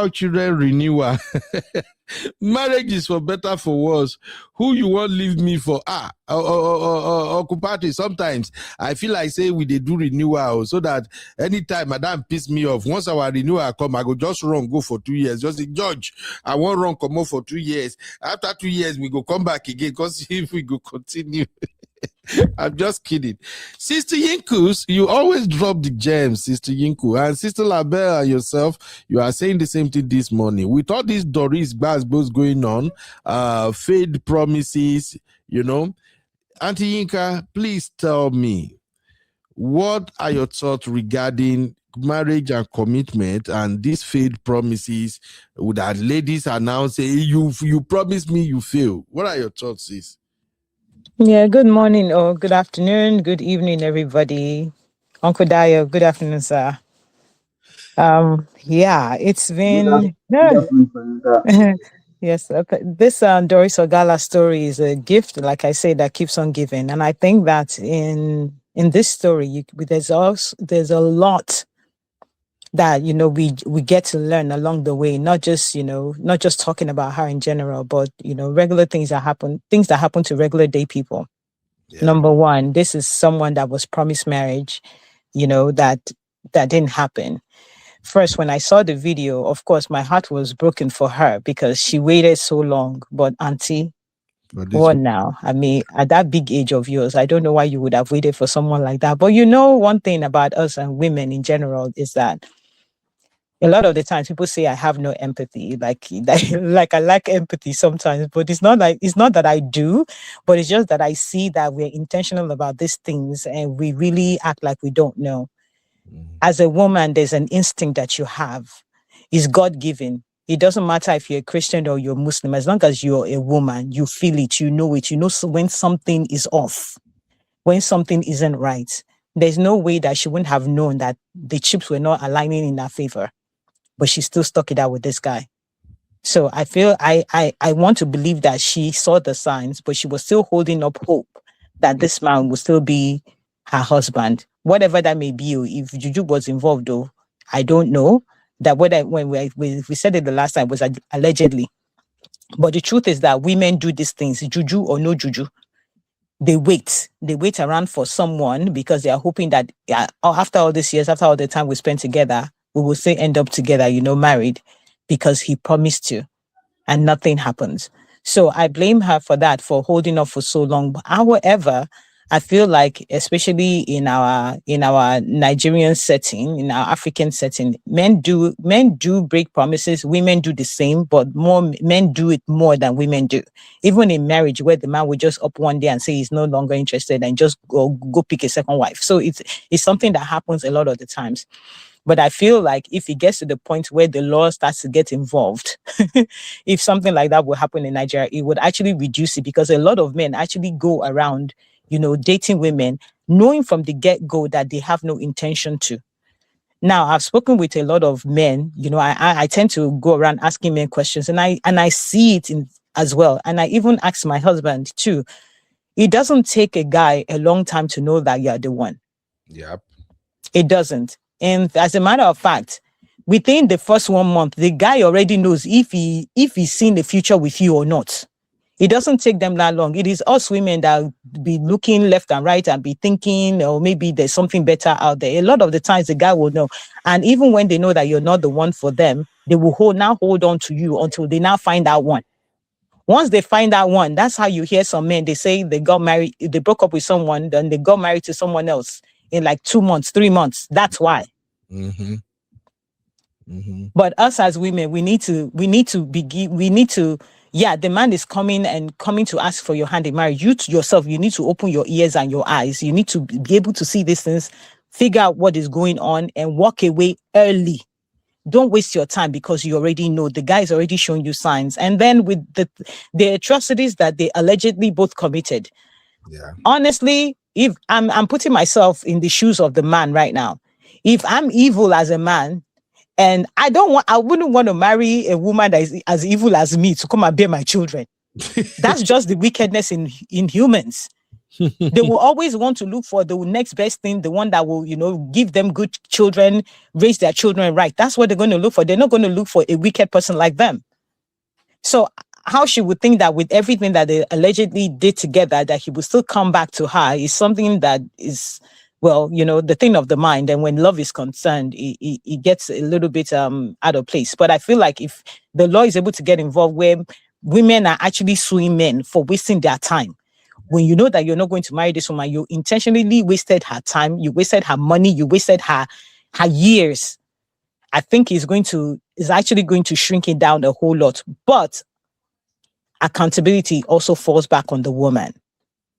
children renewal. Marriage is for better, for worse. Who you want leave me for? Occupati. Sometimes I feel like say we they do renewal so that anytime madam piss me off, once our renewal come, I go just run, go for 2 years. Just say, Judge, I won't run, come on for 2 years. After 2 years, we go come back again because if we go continue. I'm just kidding. Sister Yinkus, you always drop the gems, Sister Yinku. And Sister Labelle and yourself, you are saying the same thing this morning. With all these Doris Gbasgbos going on, fade promises, you know. Auntie Yinka, please tell me, what are your thoughts regarding marriage and commitment and these failed promises that ladies are now saying, you promised me, you fail. What are your thoughts, sis? Yeah, good morning or good afternoon, good evening, everybody. Uncle Dio, good afternoon, sir. Yeah, it's been yes. Okay. This Doris Ogala story is a gift, like I said, that keeps on giving, and I think that in this story, there's a lot that we get to learn along the way, not just talking about her in general, but regular things that happen to regular day people. Yeah. Number one, this is someone that was promised marriage, that didn't happen. First, when I saw the video, of course, my heart was broken for her because she waited so long. But auntie, what now? I mean, at that big age of yours, I don't know why you would have waited for someone like that. But one thing about us and women in general is that a lot of the times people say I have no empathy, like I lack empathy sometimes, but it's not that I do, but it's just that I see that we're intentional about these things and we really act like we don't know. As a woman, there's an instinct that you have. It's God-given. It doesn't matter if you're a Christian or you're Muslim. As long as you're a woman, you feel it, you know it. You know when something is off, when something isn't right. There's no way that she wouldn't have known that the chips were not aligning in her favor. But she still stuck it out with this guy. So I feel I want to believe that she saw the signs, but she was still holding up hope that this man will still be her husband, whatever that may be. If juju was involved, though, I don't know. That when we said it the last time was allegedly, but the truth is that women do these things, juju or no juju. They wait around for someone because they are hoping that after all these years, after all the time we spent together, we will say end up together, married, because he promised to, and nothing happens. So I blame her for that, for holding up for so long. However, I feel like, especially in our Nigerian setting, in our African setting, men do break promises. Women do the same, but more men do it more than women do. Even in marriage, where the man will just up one day and say he's no longer interested and just go pick a second wife. So it's something that happens a lot of the times. But I feel like if it gets to the point where the law starts to get involved, if something like that will happen in Nigeria, it would actually reduce it, because a lot of men actually go around, dating women, knowing from the get-go that they have no intention to. Now, I've spoken with a lot of men, I tend to go around asking men questions, and I see it as well. And I even ask my husband too. It doesn't take a guy a long time to know that you're the one. Yep. It doesn't. And as a matter of fact, within the first 1 month, the guy already knows if he's seen the future with you or not. It doesn't take them that long. It is us women that be looking left and right and be thinking, or maybe there's something better out there. A lot of the times the guy will know. And even when they know that you're not the one for them, they will hold on to you until they now find out one. Once they find out one, that's how you hear some men, they say they got married, they broke up with someone, then they got married to someone else in like 2 months, 3 months. That's why. Mm-hmm. Mm-hmm. But us as women, we need to, the man is coming to ask for your hand in marriage. You to yourself, you need to open your ears and your eyes. You need to be able to see these things, figure out what is going on, and walk away early. Don't waste your time, because you already know the guy is already showing you signs. And then with the atrocities that they allegedly both committed. Yeah. Honestly, if I'm putting myself in the shoes of the man right now, if I'm evil as a man, and I wouldn't want to marry a woman that is as evil as me to come and bear my children. That's just the wickedness in humans. They will always want to look for the next best thing, the one that will, give them good children, raise their children right. That's what they're going to look for. They're not going to look for a wicked person like them. So how she would think that with everything that they allegedly did together, that he would still come back to her is something that is, well, the thing of the mind. And when love is concerned, it gets a little bit out of place. But I feel like if the law is able to get involved where women are actually suing men for wasting their time, when you know that you're not going to marry this woman, you intentionally wasted her time, you wasted her money, you wasted her years. I think is actually going to shrink it down a whole lot. But accountability also falls back on the woman,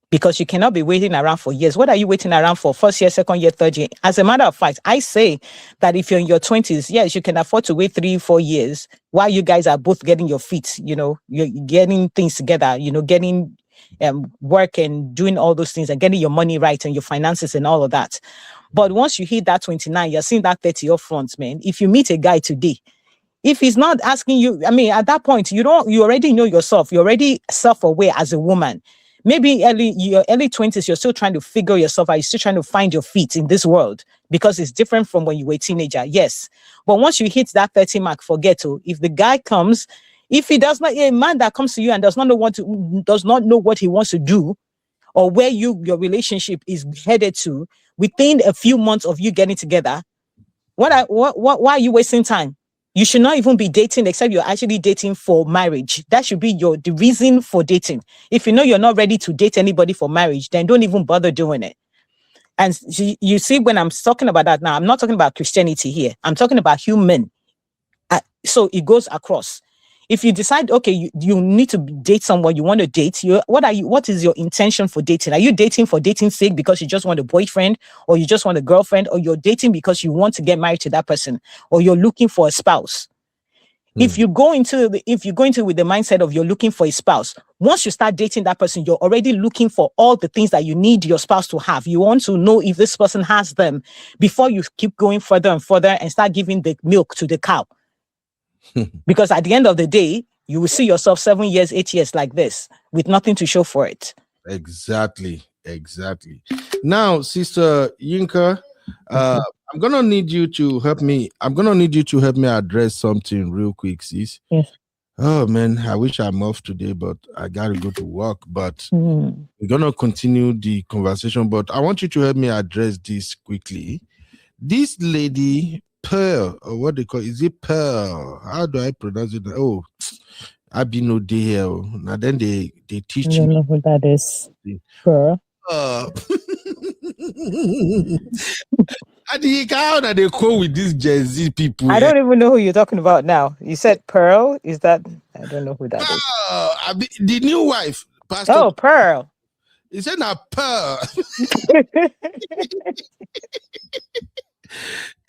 because you cannot be waiting around for years. What are you waiting around for? First year, second year, third year? As a matter of fact, I say that if you're in your 20s, yes, you can afford to wait 3-4 years while you guys are both getting your feet, you're getting things together, getting work and doing all those things and getting your money right and your finances and all of that. But once you hit that 29, you're seeing that 30 up front, man. If you meet a guy today, if he's not asking you, at that point, you already know yourself. You're already self-aware as a woman. Maybe your early 20s, you're still trying to figure yourself out. You're still trying to find your feet in this world, because it's different from when you were a teenager. Yes. But once you hit that 30 mark, forget it. If the guy comes, if he does not, a man that comes to you and does not know what he wants to do, or where your relationship is headed to, within a few months of you getting together, why are you wasting time? You should not even be dating, except you're actually dating for marriage. That should be the reason for dating. If you know you're not ready to date anybody for marriage, then don't even bother doing it. And you see, when I'm talking about that now, I'm not talking about Christianity here. I'm talking about human. So it goes across. If you decide, okay, you need to date someone, you want to date, what is your intention for dating? Are you dating for dating's sake because you just want a boyfriend, or you just want a girlfriend, or you're dating because you want to get married to that person, or you're looking for a spouse? If you go into with the mindset of you're looking for a spouse, once you start dating that person, you're already looking for all the things that you need your spouse to have. You want to know if this person has them before you keep going further and further and start giving the milk to the cow. Because at the end of the day, you will see yourself 7 years, 8 years like this with nothing to show for it. Exactly. Now, Sister Yinka, I'm gonna need you to help me. Address something real quick, sis. Yes. Oh man, I wish I'm off today, but I gotta go to work. But we're gonna continue the conversation. But I want you to help me address this quickly. This lady, Pearl, or what they call, is it Pearl? How do I pronounce it? Oh, I be no day here. Now then they teach I don't know who that is. Pearl. I think how that they call with these Gen Z people. I don't even know who you're talking about now. You said Pearl? Is that? I don't know who that is. The new wife, Pastor. Oh, Pearl. He said now Pearl.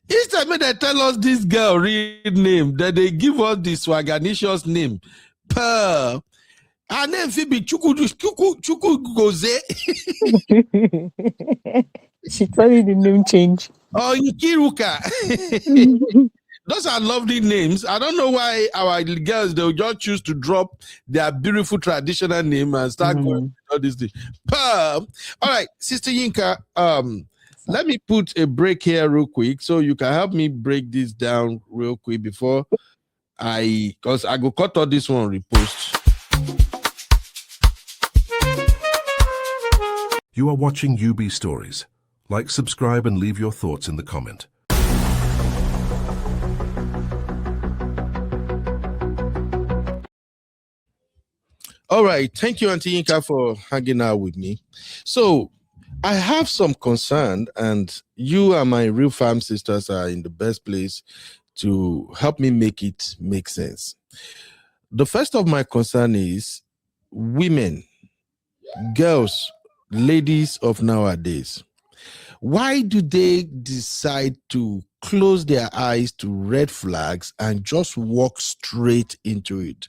Each time they tell us this girl real name, that they give us the swaganicious name, Pearl. Her name will be Chuku Goze. She probably the name change. Oh, Yukiruka. Those are lovely names. I don't know why our girls, they'll just choose to drop their beautiful traditional name and start going with all these things. All right, Sister Yinka, let me put a break here real quick so you can help me break this down real quick before because I go cut all this one repost. You are watching UB Stories. Like, subscribe, and leave your thoughts in the comment. All right. Thank you, Auntie Yinka, for hanging out with me. So I have some concern, and you and my real fam sisters are in the best place to help me make it make sense. The first of my concern is women, girls, ladies of nowadays. Why do they decide to close their eyes to red flags and just walk straight into it?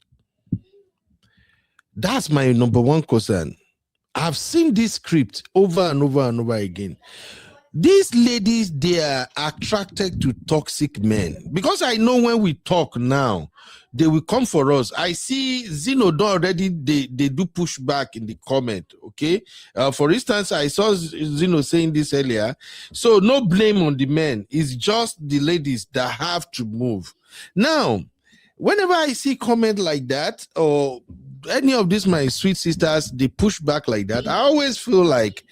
That's my number one concern. I've seen this script over and over and over again. these ladies, they are attracted to toxic men. Because I know when we talk now, they will come for us. I see Zeno already, they do push back in the comment, okay? For instance, I saw Zeno saying this earlier. So no blame on the men. It's just the ladies that have to move. Now, whenever I see comment like that, or any of these my sweet sisters, they push back like that, I always feel like,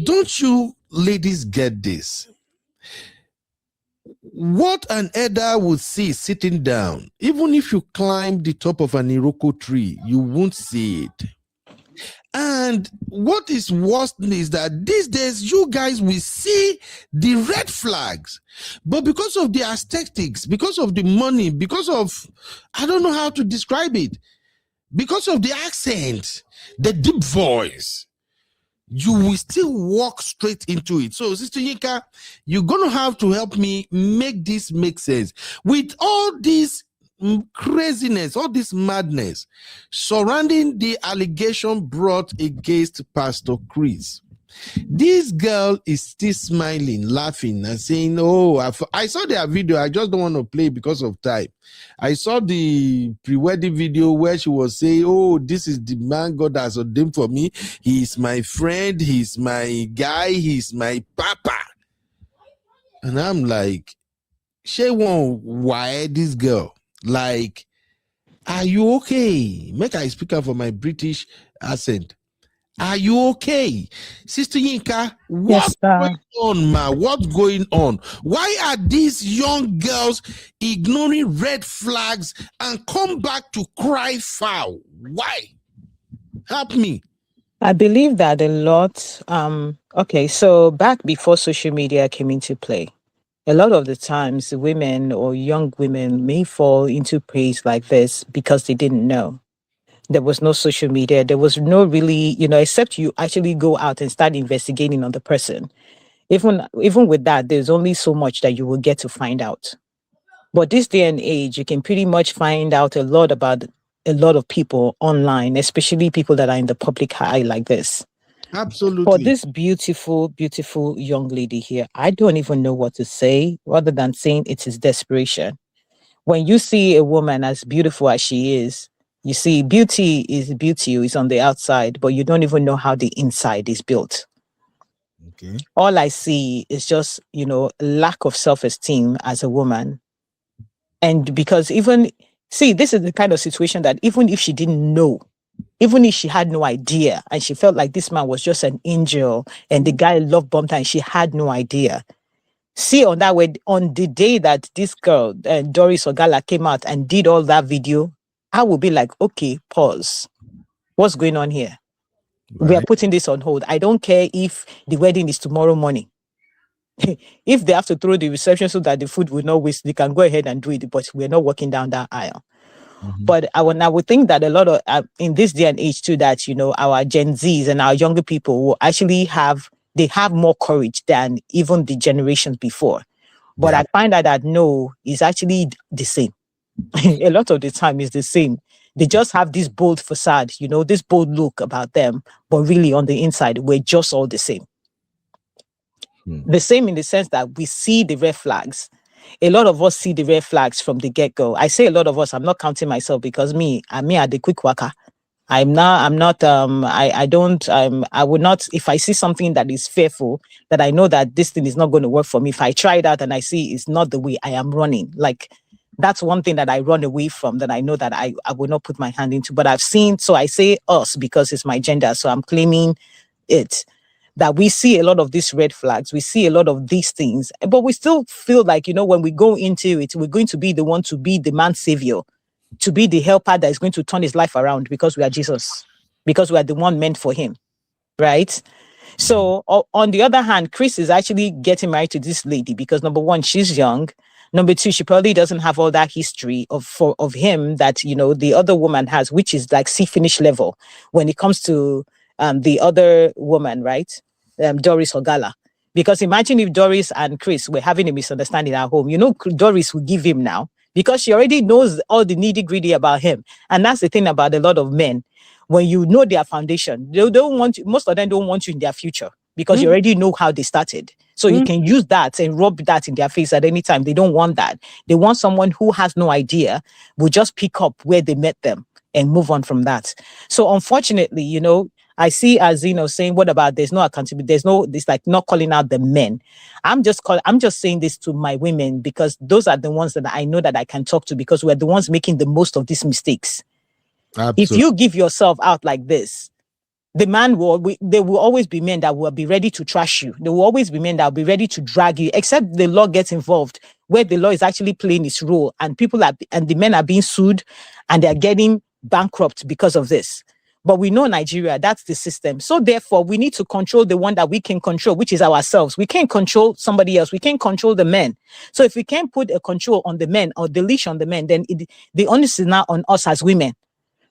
don't you ladies get this? What an elder would see sitting down, even if you climb the top of an Iroko tree, you won't see it. And what is worse is that these days you guys will see the red flags, but because of the aesthetics, because of the money, because of, I don't know how to describe it, because of the accent, the deep voice, you will still walk straight into it. So, Sister Yinka, you're going to have to help me make this make sense. With all this craziness, all this madness surrounding the allegation brought against Pastor Chris, this girl is still smiling, laughing, and saying, oh, I saw their video. I just don't want to play because of time. I saw the pre-wedding video where she was saying, oh, this is the man God has ordained for me. He is my friend. He's my guy. He's my papa. And I'm like, she won't why this girl? Like, are you okay? Make I speak up for my British accent. Are you okay? Sister Yinka, what's going on, ma? What's going on? Why are these young girls ignoring red flags and come back to cry foul? Why? Help me. I believe that a lot, okay, so back before social media came into play, a lot of the times women or young women may fall into praise like this because they didn't know. There was no social media. There was no really, except you actually go out and start investigating on the person. Even with that, there's only so much that you will get to find out. But this day and age, you can pretty much find out a lot about a lot of people online, especially people that are in the public eye like this. Absolutely. For this beautiful, beautiful young lady here, I don't even know what to say other than saying it is desperation. When you see a woman as beautiful as she is, you see, beauty is on the outside, but you don't even know how the inside is built. Okay. All I see is just, lack of self-esteem as a woman. And because this is the kind of situation that even if she didn't know, even if she had no idea, and she felt like this man was just an angel and the guy love bombed her and she had no idea. See, on that way, on the day that this girl, Doris Ogala, came out and did all that video, I will be like, okay, pause. What's going on here? Right. We are putting this on hold. I don't care if the wedding is tomorrow morning. If they have to throw the reception so that the food will not waste, they can go ahead and do it, but we're not walking down that aisle. Mm-hmm. But I would think that a lot of, in this day and age too, that, our Gen Zs and our younger people will actually have more courage than even the generations before. But yeah. I find that no, it's actually the same. A lot of the time it's the same. They just have this bold facade, this bold look about them, but really on the inside, we're just all the same. The same in the sense that we see the red flags. A lot of us see the red flags from the get-go. I say a lot of us, I'm not counting myself because I at the quick worker. I would not, if I see something that is fearful, that I know that this thing is not going to work for me, if I try it out and I see it's not the way, I am running. Like, that's one thing that I run away from, that I know that I will not put my hand into. But I've seen, so I say us because it's my gender, so I'm claiming it, that we see a lot of these red flags, we see a lot of these things, but we still feel like, when we go into it, we're going to be the one to be the man's savior, to be the helper that is going to turn his life around because we are Jesus, because we are the one meant for him, right? So on the other hand, Chris is actually getting married to this lady because number one, she's young. Number two, she probably doesn't have all that history of him that, the other woman has, which is like finish level when it comes to the other woman, right? Doris Ogala. Because imagine if Doris and Chris were having a misunderstanding at home, Doris would give him now because she already knows all the nitty gritty about him. And that's the thing about a lot of men. When you know their foundation, most of them don't want you in their future because you already know how they started. So you can use that and rub that in their face at any time. They don't want that. They want someone who has no idea, will just pick up where they met them and move on from that. So unfortunately, you know, I see as saying, what about there's no accountability, it's like not calling out the men. I'm just saying this to my women, because those are the ones that I know that I can talk to, because we're the ones making the most of these mistakes. Absolutely. If you give yourself out like this, the man there will always be men that will be ready to trash you. There will always be men that will be ready to drag you, except the law gets involved, where the law is actually playing its role, and the men are being sued and they're getting bankrupt because of this. But we know Nigeria, that's the system. So therefore, we need to control the one that we can control, which is ourselves. We can't control somebody else. We can't control the men. So if we can't put a control on the men, or the leash on the men, then the onus is now on us as women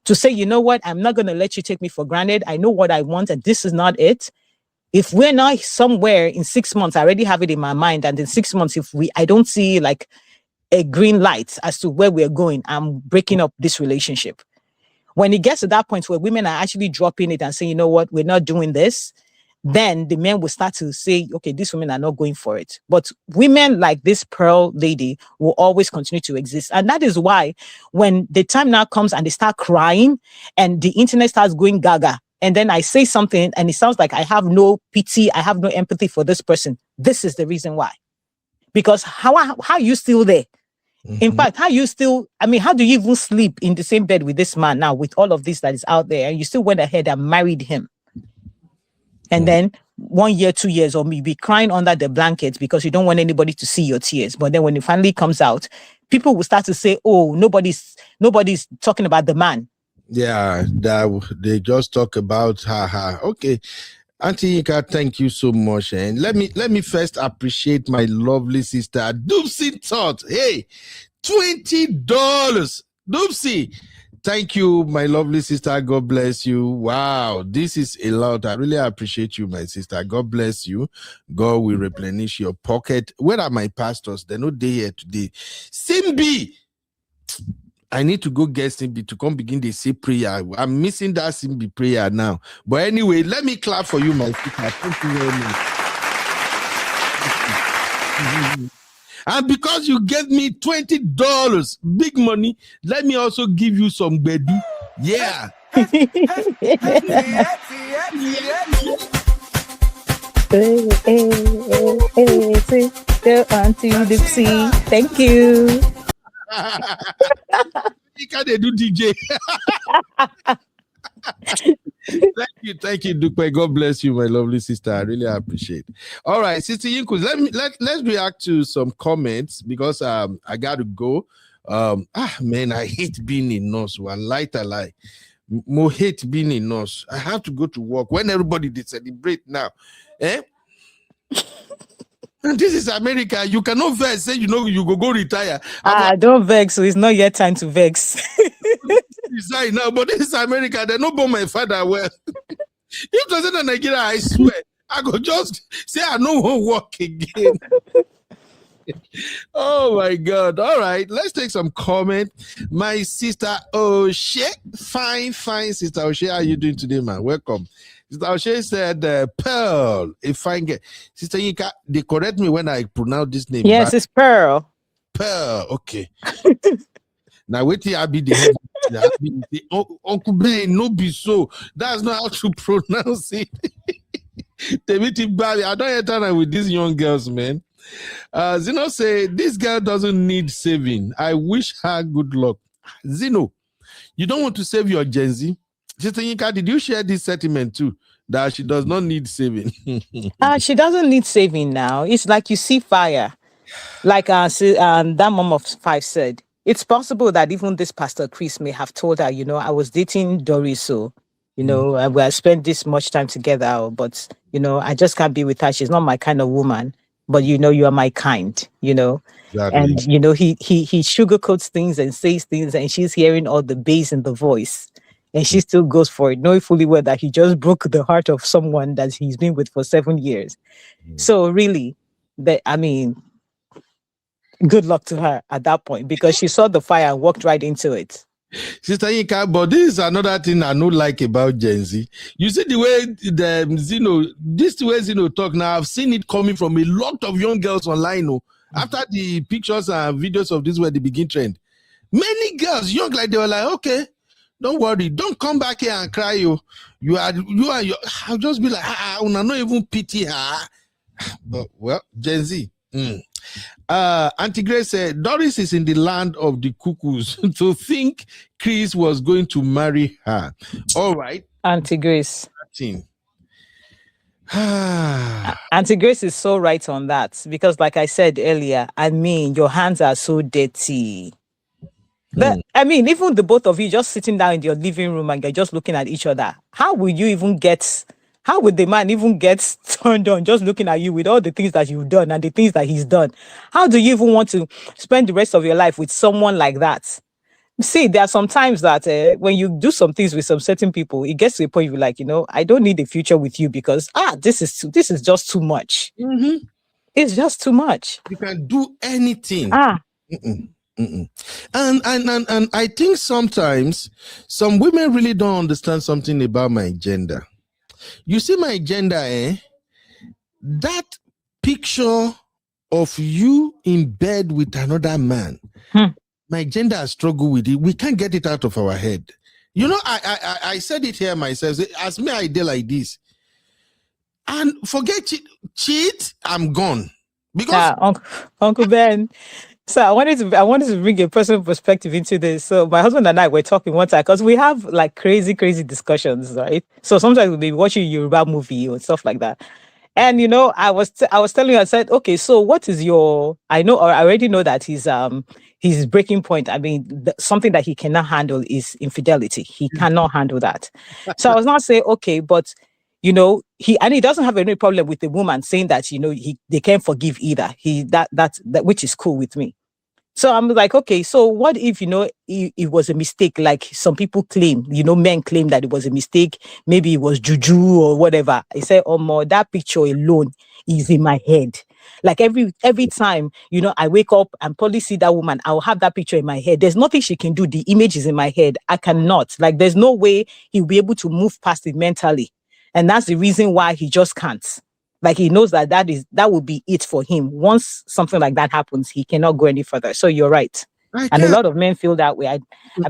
to say, you know what, I'm not going to let you take me for granted. I know what I want, and this is not it. If we're not somewhere in 6 months, I already have it in my mind, and in 6 months, I don't see like a green light as to where we're going, I'm breaking up this relationship. When it gets to that point where women are actually dropping it and saying, you know what, we're not doing this, then the men will start to say, okay, these women are not going for it. But women like this Pearl lady will always continue to exist. And that is why when the time now comes and they start crying and the internet starts going gaga, and then I say something and it sounds like I have no pity, I have no empathy for this person, this is the reason why. Because how are you still there? In fact, how do you even sleep in the same bed with this man now, with all of this that is out there, and you still went ahead and married him? And then 1 year, 2 years, or maybe crying under the blankets because you don't want anybody to see your tears. But then when it finally comes out, people will start to say, oh, nobody's talking about the man. Yeah, they just talk about her. Okay. Auntie Yinka, thank you so much. And let me first appreciate my lovely sister, Doopsy Tot. Hey, $20. Doopsy, thank you, my lovely sister. God bless you. Wow, this is a lot. I really appreciate you, my sister. God bless you. God will replenish your pocket. Where are my pastors? They're not there here today. Simbi, I need to go get Simbi to come begin the say prayer. I'm missing that Simbi prayer now. But anyway, let me clap for you, my sister. Thank you very much. And because you gave me $20, big money, let me also give you some bedu. Yeah. Thank you. You can't do DJ. Thank you, Dupe. God bless you, my lovely sister. I really appreciate it. All right, Sister Yinkus, let's react to some comments, because I gotta go. Man, I hate being in nurse. One light I lie. More hate being in nurse. I have to go to work when everybody they celebrate now. And this is America. You cannot vex. Say you go retire. Don't vex. So it's not yet time to vex. Resign now, but this is America. They no born my father well. If it wasn't Nigeria, I swear, I could just say I no won't work again. Oh my God! All right, let's take some comment. My sister Oshe, fine sister Oshe, how are you doing today, man? Welcome. Sister Oshe said, Pearl, a fine girl. Sister Yinka, they correct me when I pronounce this name. Yes, it's Pearl. Pearl, okay. Now, wait till I be the head. Uncle Ben, no be so. That's not how to pronounce it. I don't have time with these young girls, man. Zeno say, this girl doesn't need saving. I wish her good luck. Zeno, you don't want to save your Gen Z? Sister Yinka, did you share this sentiment too? That she does not need saving. She doesn't need saving now. It's like you see fire. Like that mom of 5 said, it's possible that even this Pastor Chris may have told her, I was dating Doris, so, we spent this much time together, but, I just can't be with her. She's not my kind of woman, but, you are my kind, Exactly. And, he sugarcoats things and says things, and she's hearing all the bass in the voice. And she still goes for it, knowing fully well that he just broke the heart of someone that he's been with for 7 years. So really, good luck to her at that point, because she saw the fire and walked right into it. Sister Yinka, but this is another thing I don't like about Gen Z. You see the way the this way Zeno talk now, I've seen it coming from a lot of young girls online. After the pictures and videos of this were the begin trend. Many girls, young like they were like, okay, don't worry, don't come back here and cry. You are I'll just be like, I not even pity her. But well, Gen Z. Auntie Grace said Doris is in the land of the cuckoos to think Chris was going to marry her. All right. Auntie Grace. Auntie Auntie Grace is so right on that because, like I said earlier, I mean, your hands are so dirty. But I mean, even the both of you just sitting down in your living room and you're just looking at each other, how would the man even get turned on just looking at you with all the things that you've done and the things that he's done? How do you even want to spend the rest of your life with someone like that? See, there are some times that when you do some things with some certain people, it gets to a point you're like, I don't need a future with you because this is just too much. Mm-hmm. It's just too much. You can do anything. And I think sometimes some women really don't understand something about my gender. You see my gender, that picture of you in bed with another man, my gender has struggled with it. We can't get it out of our head. I said it here myself. As me, I did like this. And forget cheat, I'm gone. Because Uncle Ben. So I wanted to bring a personal perspective into this. So my husband and I were talking one time because we have like crazy discussions, right? So sometimes we'll be watching Yoruba movie or stuff like that. And I was telling you, I said, okay, so what is I already know that his breaking point. I mean, something that he cannot handle is infidelity. He cannot handle that. So I was not saying, okay, but he doesn't have any problem with the woman saying that, they can't forgive either. That which is cool with me. So I'm like, okay, so what if, it was a mistake, like some people claim, men claim that it was a mistake. Maybe it was juju or whatever. I say, that picture alone is in my head. Like every time, I wake up and probably see that woman, I'll have that picture in my head. There's nothing she can do. The image is in my head. I cannot. Like, there's no way he'll be able to move past it mentally. And that's the reason why he just can't. Like, he knows that will be it for him. Once something like that happens, he cannot go any further. So you're right. And a lot of men feel that way. I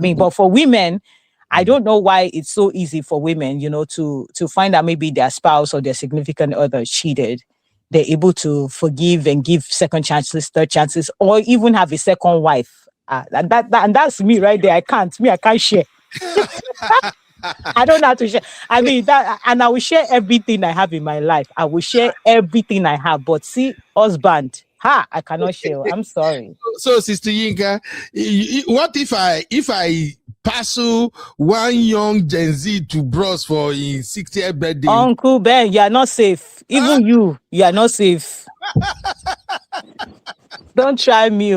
mean, but for women, I don't know why it's so easy for women, to find out maybe their spouse or their significant other cheated. They're able to forgive and give second chances, third chances, or even have a second wife. And that's me right there. I can't share. I don't know how to share. I mean, and I will share everything I have in my life. I will share everything I have. But see, husband, I cannot share. I'm sorry. So, Sister Yinka, what if I parcel one young Gen Z to Bros for his 60th birthday? Uncle Ben, you are not safe. Even you are not safe. Don't try me.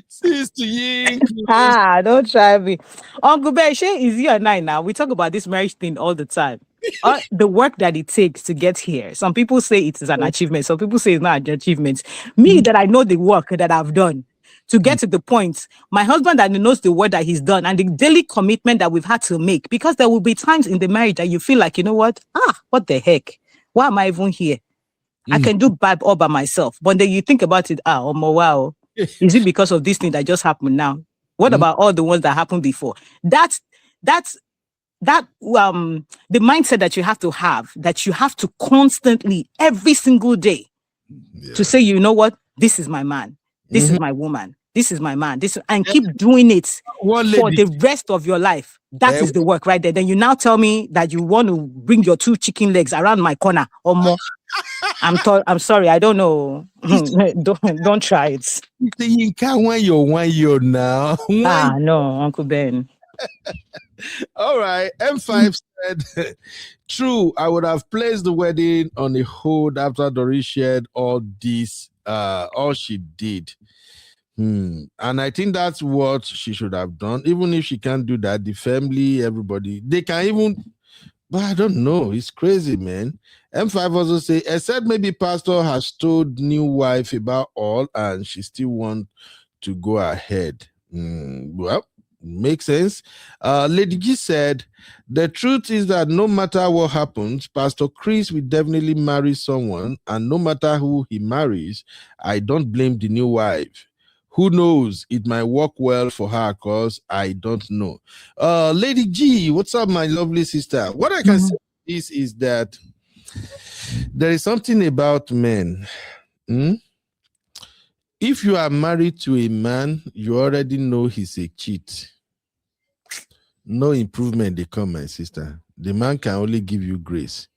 Sister Yinka. Don't try me. Uncle Ben, is you and I now? We talk about this marriage thing all the time. The work that it takes to get here. Some people say it is an achievement. Some people say it's not an achievement. Me, that I know the work that I've done to get to the point. My husband that knows the work that he's done and the daily commitment that we've had to make. Because there will be times in the marriage that you feel like, you know what? What the heck? Why am I even here? I can do bad all by myself. But then you think about it, wow. Is it because of this thing that just happened now? What about all the ones that happened before? That's the mindset that you have to constantly, every single day, to say, you know what? This is my man. This is my woman. This is my man. And keep doing it for the rest of your life. That is the work right there. Then you now tell me that you want to bring your 2 chicken legs around my corner or more. I'm sorry. I don't know. don't try it. You can't want your 1 year now. No, Uncle Ben. All right. M5 said, true, I would have placed the wedding on a hold after Doris shared all this, all she did. And I think that's what she should have done. Even if she can't do that, the family, everybody, they can even, but I don't know. It's crazy, man. M5 also say, except maybe pastor has told new wife about all and she still want to go ahead. Well, makes sense. Lady G said, the truth is that no matter what happens, Pastor Chris will definitely marry someone, and no matter who he marries, I don't blame the new wife. Who knows? It might work well for her, because I don't know. Lady G, what's up, my lovely sister? What I can say is that there is something about men. If you are married to a man, you already know he's a cheat. No improvement they come, my sister. The man can only give you grace.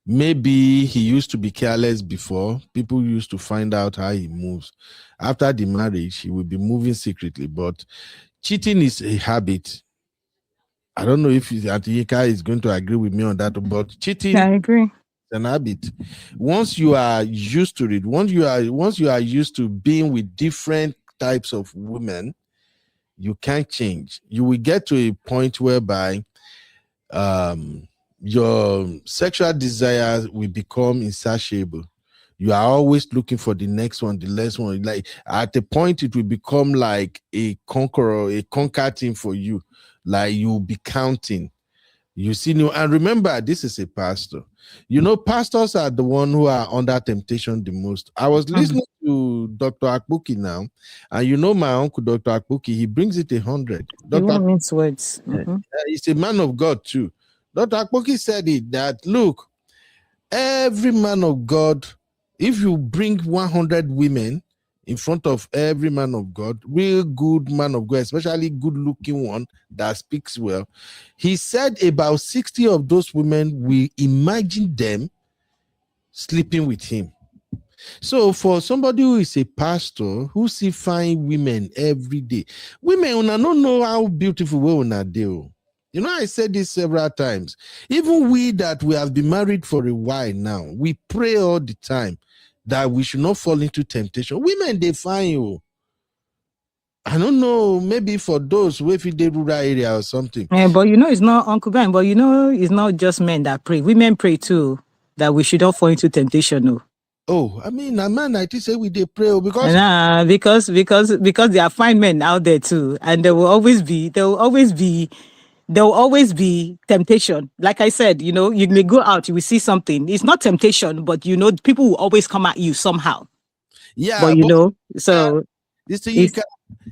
Maybe he used to be careless before. People used to find out how he moves. After the marriage, he will be moving secretly. But cheating is a habit. I don't know if Auntie Yinka is going to agree with me on that, but cheating, I agree, an habit. Once you are used to it, once you are used to being with different types of women, you can't change. You will get to a point whereby your sexual desires will become insatiable. You are always looking for the next one, the next one. Like at a point, it will become like a conquer thing for you. Like you'll be counting. You see, and remember, this is a pastor. Pastors are the one who are under temptation the most. I was listening to Dr. Akbuki now, and my uncle, Dr. Akbuki, he brings it 100. You won't mince words. He's a man of God too. Dr. Akbuki said it that, look, every man of God, if you bring 100 women in front of every man of God, real good man of God, especially good looking one that speaks well, he said about 60 of those women will imagine them sleeping with him. So for somebody who is a pastor, who see fine women every day, women una don't know how beautiful we una do. I said this several times. Even we that we have been married for a while now, we pray all the time that we should not fall into temptation. Women, they find you. I don't know, maybe for those who if the rural area or something. Yeah, but it's not Uncle Ben, but it's not just men that pray. Women pray too, that we should not fall into temptation. No. Oh, I mean, a man, I think say we they pray because there are fine men out there too, and there will always be temptation. Like I said, you may go out, you will see something. It's not temptation, but people will always come at you somehow. Yeah, but so this thing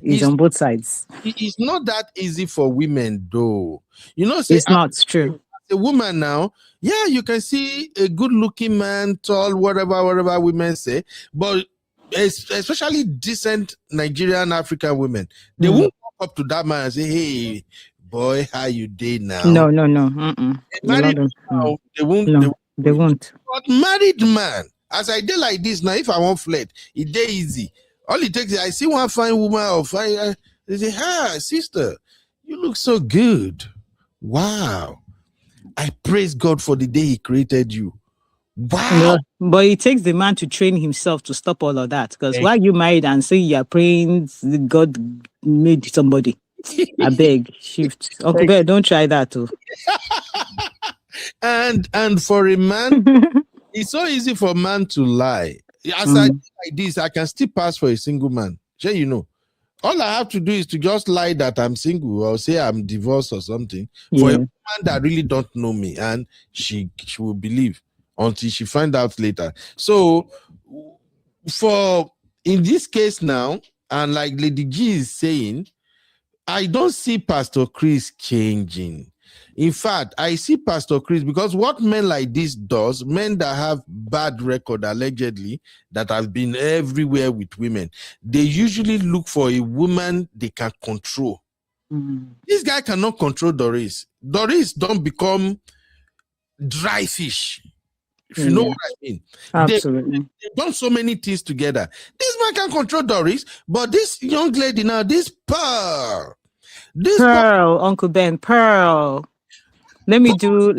it's on both sides. It's not that easy for women, though. It's not true. A woman now, yeah, you can see a good-looking man, tall, whatever women say, but especially decent Nigerian African women, they won't walk up to that man and say, "Hey, boy, how you doing now?" No. Married now, they won't. But married man, as I did like this now, if I want flirt, it dey easy. All it takes is I see one fine woman or fine, they say, "Hi, sister, you look so good. Wow. I praise God for the day he created you." Wow. But it takes the man to train himself to stop all of that. Because while you married and say you're praying, God made somebody. I beg, shift. Uncle Bear, don't try that too. And for a man, it's so easy for a man to lie. As I do like this, I can still pass for a single man. Sure, all I have to do is to just lie that I'm single or say I'm divorced or something for a woman that really don't know me, and she will believe until she find out later. So in this case now, and like Lady G is saying, I don't see Pastor Chris changing. In fact, I see Pastor Chris, because what men like this does, men that have bad record allegedly, that have been everywhere with women, they usually look for a woman they can control. This guy cannot control Doris. Doris don't become dry fish, if you know what I mean. Absolutely. They've done so many things together. This man can control Doris, but this young lady now, this Pearl, Uncle Ben, Pearl. Let me do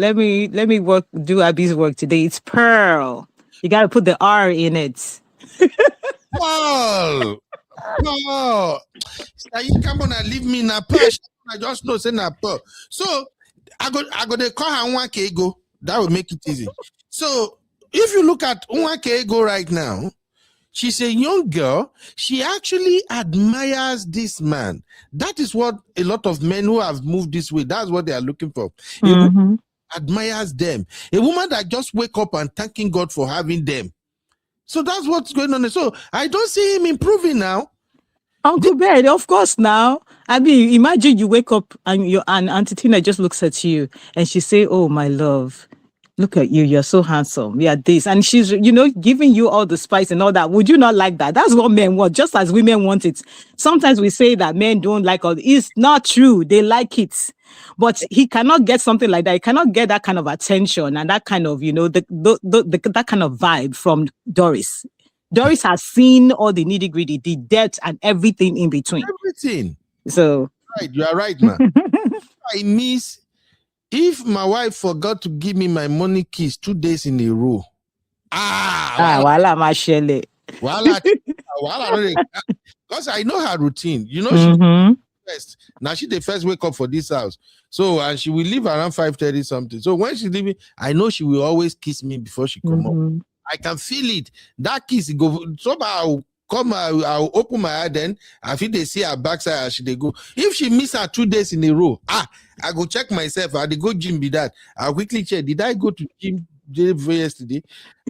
Abby's work today. It's Pearl. You gotta put the R in it. Wow. No. You come on and leave me in a Pearl. I just know say na Pearl. So I go to call her 1K go. That will make it easy. So if you look at 1K go right now, She's a young girl. She actually admires this man. That is what a lot of men who have moved this way, that's what they are looking for. A woman admires them. A woman that just wake up and thanking God for having them. So that's what's going on. So I don't see him improving now. Uncle Ben, of course now. I mean, imagine you wake up and Auntie Tina just looks at you and she say, "Oh, my love, look at you. You're so handsome. Yeah, this." And she's, giving you all the spice and all that. Would you not like that? That's what men want, just as women want it. Sometimes we say that men don't like all. It's not true. They like it. But he cannot get something like that. He cannot get that kind of attention and that kind of, that kind of vibe from Doris. Doris has seen all the nitty-gritty, the depth and everything in between. Everything. So right, you are right, man. I miss if my wife forgot to give me my money keys 2 days in a row. Wala mashele. Wala, because I know her routine. She first. Now she the first wake up for this house. So and she will leave around 5:30 something. So when she's leaving, I know she will always kiss me before she come up. I can feel it. That kiss go. Somehow I'll open my eye. Then I feel they see her backside as they go. If she miss her 2 days in a row, I go check myself. I go gym be that. I'll quickly check. Did I go to gym yesterday?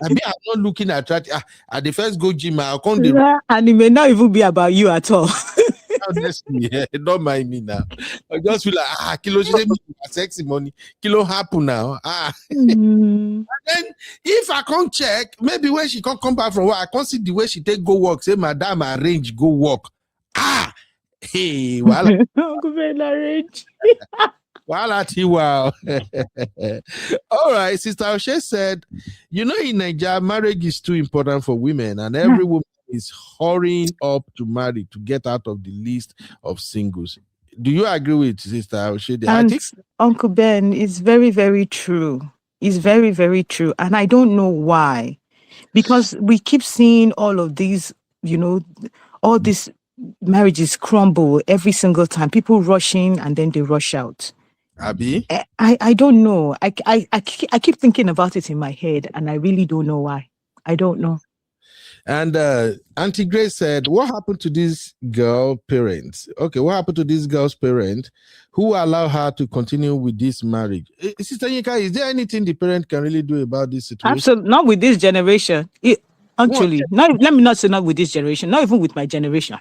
I'm not looking at that. At the first go gym, I'll come there. And it may not even be about you at all. Honestly, don't mind me now. I just feel like Kilo she sexy money. Kilo happen now. And then if I can't check, maybe when she can't come back from work, I can't see the way she take go work. Say, madam, arrange, go work. Hey, wow. Arrange. Wow. All right, Sister Oshe said, in Naija, marriage is too important for women, and every woman is hurrying up to marry to get out of the list of singles. Do you agree with Sister Oshe? I think Uncle Ben is very, very true. It's very, very true. And I don't know why. Because we keep seeing all of these, all these marriages crumble every single time. People rush in and then they rush out. Abby? I don't know. I keep thinking about it in my head and I really don't know why. I don't know. And Auntie Grace said, what happened to this girl parents? Okay, what happened to this girl's parent who allowed her to continue with this marriage? Sister Yinka, is there anything the parent can really do about this situation? Absolutely, not with this generation. Let me not say not with this generation, not even with my generation.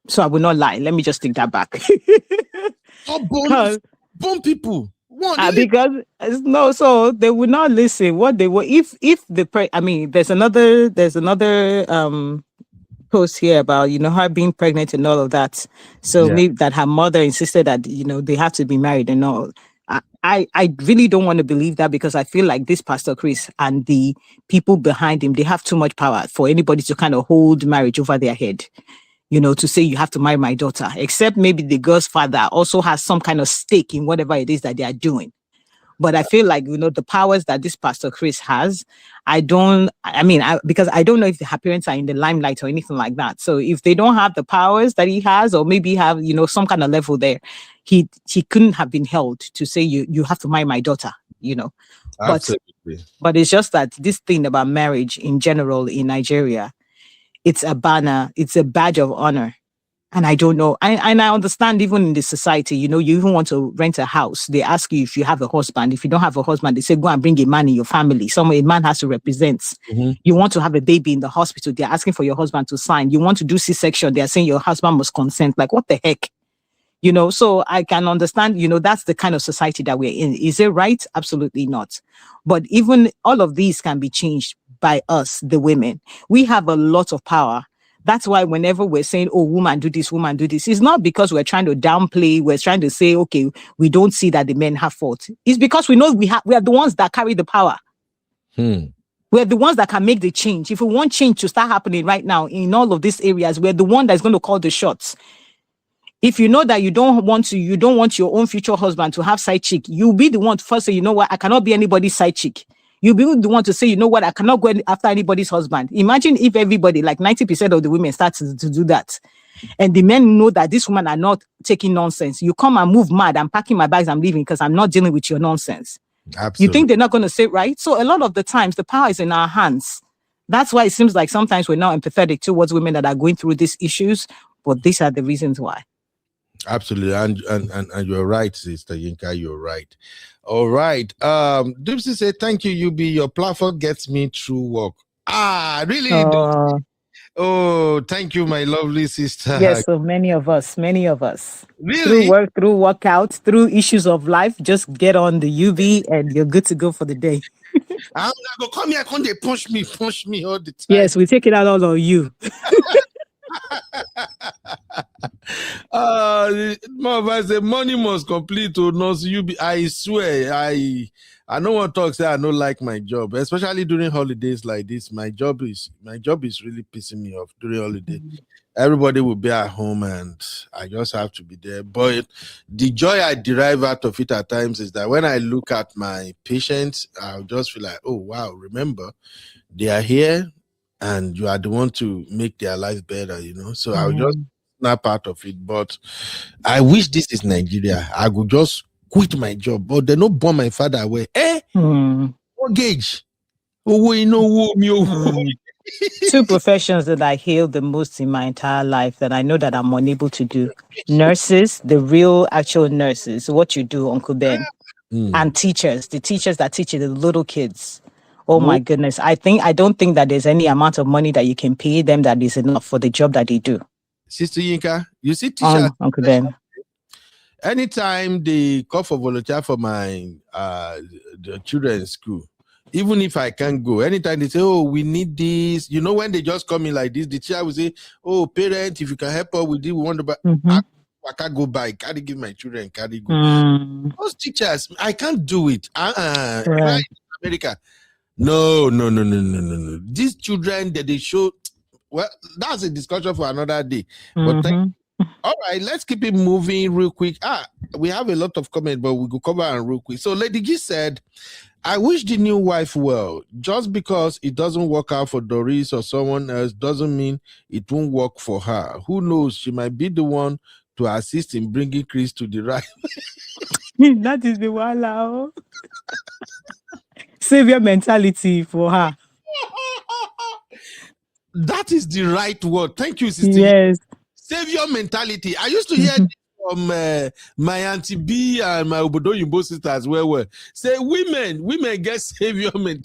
So I will not lie. Let me just take that back. Born people. Because so they would not listen. What they were, if there's another post here about her being pregnant and all of that. So maybe that her mother insisted that they have to be married and all. I really don't want to believe that because I feel like this Pastor Chris and the people behind him, they have too much power for anybody to kind of hold marriage over their head. To say you have to marry my daughter, except maybe the girl's father also has some kind of stake in whatever it is that they are doing. But I feel like, the powers that this Pastor Chris has, because I don't know if her parents are in the limelight or anything like that. So if they don't have the powers that he has, or maybe have, some kind of level there, he couldn't have been held to say you have to marry my daughter, Absolutely. But it's just that this thing about marriage in general in Nigeria, it's a banner, it's a badge of honor. And I don't know. I understand even in the society, you even want to rent a house. They ask you if you have a husband. If you don't have a husband, they say, go and bring a man in your family. A man has to represent. You want to have a baby in the hospital. They're asking for your husband to sign. You want to do C-section. They're saying your husband must consent. Like, what the heck? So I can understand, that's the kind of society that we're in. Is it right? Absolutely not. But even all of these can be changed by us, the women. We have a lot of power. That's why whenever we're saying, oh, woman do this, it's not because we're trying to downplay, we're trying to say, okay, we don't see that the men have fault. It's because we know we are the ones that carry the power. We're the ones that can make the change. If we want change to start happening right now in all of these areas, we're the one that's going to call the shots. If you know that you don't want your own future husband to have side chick, you'll be the one to first say, you know what, I cannot be anybody's side chick. You'll be the one to say, you know what, I cannot go after anybody's husband. Imagine if everybody, like 90% of the women start to do that. And the men know that these women are not taking nonsense. You come and move mad, I'm packing my bags, I'm leaving because I'm not dealing with your nonsense. Absolutely. You think they're not going to say right? So a lot of the times the power is in our hands. That's why it seems like sometimes we're not empathetic towards women that are going through these issues, but these are the reasons why. Absolutely, and you're right, Sister Yinka, you're right. All right. Dipsy said, thank you, UB. Your platform gets me through work. Ah, really? Oh, thank you, my lovely sister. Yes, so many of us. Really? Through work, through workouts, through issues of life, just get on the UB and you're good to go for the day. I'm not gonna come here, come they punch me all the time. Yes, we take it out all on you. The money must complete to not you be. I swear, I don't want to talk. Say I don't like my job, especially during holidays like this. My job is really pissing me off during holiday. Everybody will be at home and I just have to be there. But the joy I derive out of it at times is that when I look at my patients, I'll just feel like, oh wow, remember they are here and you are the one to make their life better, So I'll just snap out of it. But I wish this is Nigeria. I would just quit my job, but they don't burn my father away. Mortgage. Two professions that I hailed the most in my entire life that I know that I'm unable to do. Nurses, the real actual nurses, what you do, Uncle Ben. And teachers, the teachers that teach the little kids. Oh my goodness. I don't think that there's any amount of money that you can pay them that is enough for the job that they do. Sister Yinka, you see teachers, Uncle Ben. Anytime they call for volunteer for my the children's school, even if I can't go, anytime they say, oh, we need this, when they just come in like this, the teacher will say, oh, parent, if you can help us with this, we want to buy. I can't go buy, can't give my children, can't go. Those teachers, I can't do it. Right in America. No. These children that they show, well, that's a discussion for another day. But all right, let's keep it moving real quick. We have a lot of comments, but we will cover it real quick. So Lady G said, I wish the new wife well. Just because it doesn't work out for Doris or someone else doesn't mean it won't work for her. Who knows? She might be the one to assist in bringing Chris to the right. That is the one. Savior mentality for her. That is the right word. Thank you, sister. Yes. Savior mentality. I used to hear this from my Auntie B and my Obodo Yimbo sister as well. Say women get savior mentality.